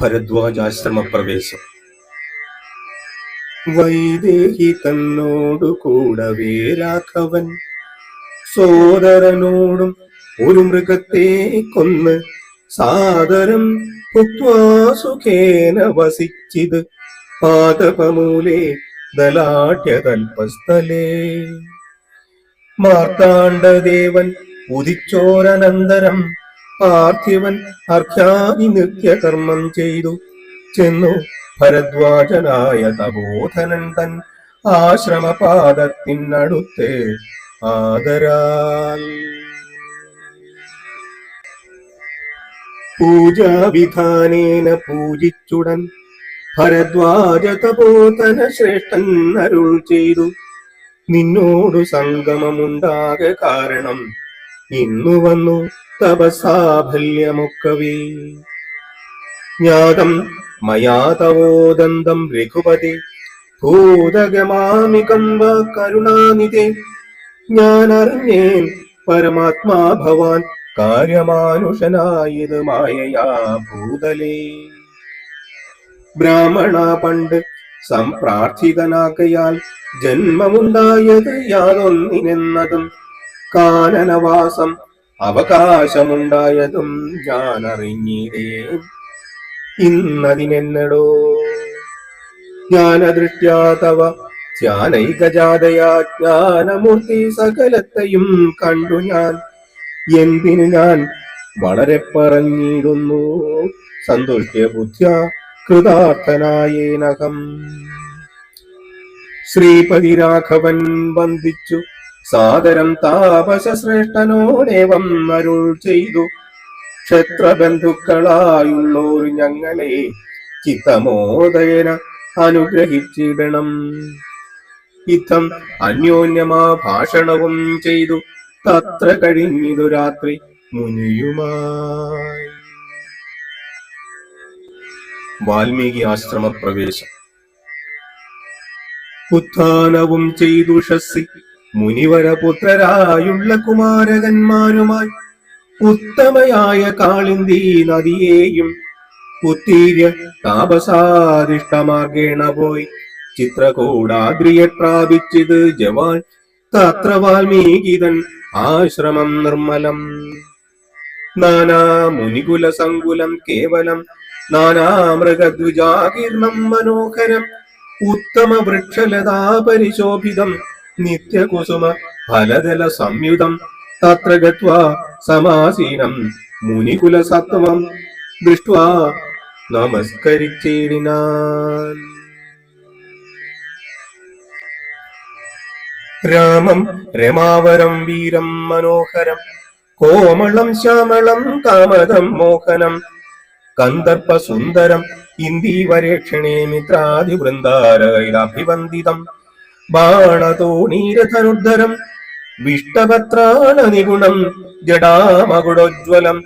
ഭരദ്വാജാശ്രമപ്രവേശം. വൈദേഹി തന്നോടു കൂടവേ രാഘവൻ സോദരനോടും ഒരു മൃഗത്തെ കൊന്ന് സാദരം ഭുക്ത്വാ സുഖേന വസിച്ചിത് പാദപമൂലേ ദലാഢ്യതൽപസ്ഥലേ. മാർത്താണ്ഡദേവൻ ഉദിച്ചോരനന്തരം പാർത്ഥിവൻ അർഘ്യാദി നിത്യകർമ്മം ചെയ്തു ചെന്നു ഭരദ്വാജനായ തപോധനൻ തൻ ആശ്രമപാദത്തിനടുത്ത് ആദരാൽ. പൂജാവിധാനേന പൂജിച്ചുടൻ ഭരദ്വാജ തപോധന ശ്രേഷ്ഠൻ അരുൾ ചെയ്തു, നിന്നോടു സംഗമമുണ്ടാക കാരണം ഇന്നു വന്നു തപസാഫല്യമൊക്കവേ. ജ്ഞാതം മയാ തവോദന്തം രഘുപതി ഭൂതഗമാമികം വ കരുണാനിധേ. ഞാൻ അറിഞ്ഞേൻ പരമാത്മാ ഭവാൻ കാര്യമാനുഷനായത് മായയാ ഭൂതലേ. ബ്രാഹ്മണ പണ്ട് സംപ്രാർത്ഥിതനാകയാൽ ജന്മമുണ്ടായത് യാതൊന്നിനെന്നതും കാനനവാസം അവകാശമുണ്ടായതും ഞാൻ അറിഞ്ഞിരേ. ഇന്നതിനെന്നടോ ജ്ഞാനദൃഷ്ട്യാ തവ ധ്യാനൈകജാതയാ ജ്ഞാനമൂർത്തി സകലത്തെയും കണ്ടു ഞാൻ. എന്തിനു ഞാൻ വളരെ പറഞ്ഞിടുന്നു സന്തുഷ്ട്യ ബുദ്ധ്യാ കൃതാർത്ഥനായേനകം. ശ്രീപതി രാഘവൻ വന്ദിച്ചു സാദരം താപസശ്രേഷ്ഠനോടേവം അരുൾ ചെയ്തു, ക്ഷത്രബന്ധുക്കളായുള്ളോർ ഞങ്ങളെ ചിത്തമോദയന അനുഗ്രഹിച്ചിടണം. ഇത്തം അന്യോന്യമാ ഭാഷണവും ചെയ്തു തത്ര കഴിഞ്ഞിതു രാത്രി മുനിയുമായി. വാൽമീകി ആശ്രമപ്രവേശം. ഉത്ഥാനവും ചെയ്തു ഷസ്സി മുനിവരപുത്രരായുള്ള കുമാരകന്മാരുമായി ഉത്തമയായ കാളിന്ദി നദിയെയും ഉത്തീര്യ താപസാദിഷ്ടമാർഗേണ പോയി ചിത്രകൂടാദ്രിയെ പ്രാപിച്ചിത് ജവാൻ തത്ര വാൽമീകിതൻ ആശ്രമം നിർമ്മലം. നാനാ മുനികുല സങ്കുലം കേവലം നാനാ മൃഗദ്വിജാകീർണം മനോഹരം ഉത്തമ വൃക്ഷലതാ പരിശോഭിതം നിത്യകുസുമ ഫലദല സംയുതം തത്ര ഗത്വാ സമാസീനം മുനികുല സത്വം ദൃഷ്ട്വാ നമസ്കരിച്ചിടിനാൻ. രാമം രമാവരം വീരം മനോഹരം കോമളം ശ്യാമളം കാമദം മോഹനം കന്ദർപ്പ സുന്ദരം ഇന്ദീവരേക്ഷണേ മിത്രാദിവൃന്ദാരൈരഭിവന്ദിതം ബാണതോണീരധനുർധരം വിഷ്ടപത്രാണ നിഗുണം ജടാമകുടോജ്വലം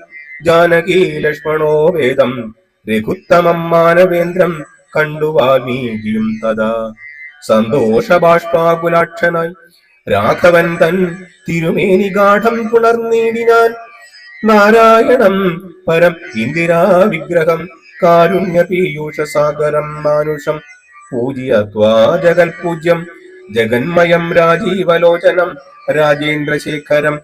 ജാനകീ ലക്ഷ്മണോ വേദം രഘുത്തമം മാനവേന്ദ്രം കണ്ടു വാൽമീകിയും തഥാ സന്തോഷബാഷ്പാകുലാക്ഷനായി രാഘവൻ തൻ തിരുമേനി ഗാഠം പുണർനീടിനാൻ. നാരായണം പരം ഇന്ദിരാ വിഗ്രഹം കാരുണ്യ പീയൂഷ സാഗരം മാനുഷം പൂജ്യത്വാ ജഗൽപൂജ്യം ജഗന്മയം രാജീവലോചനം രാജേന്ദ്രശേഖരം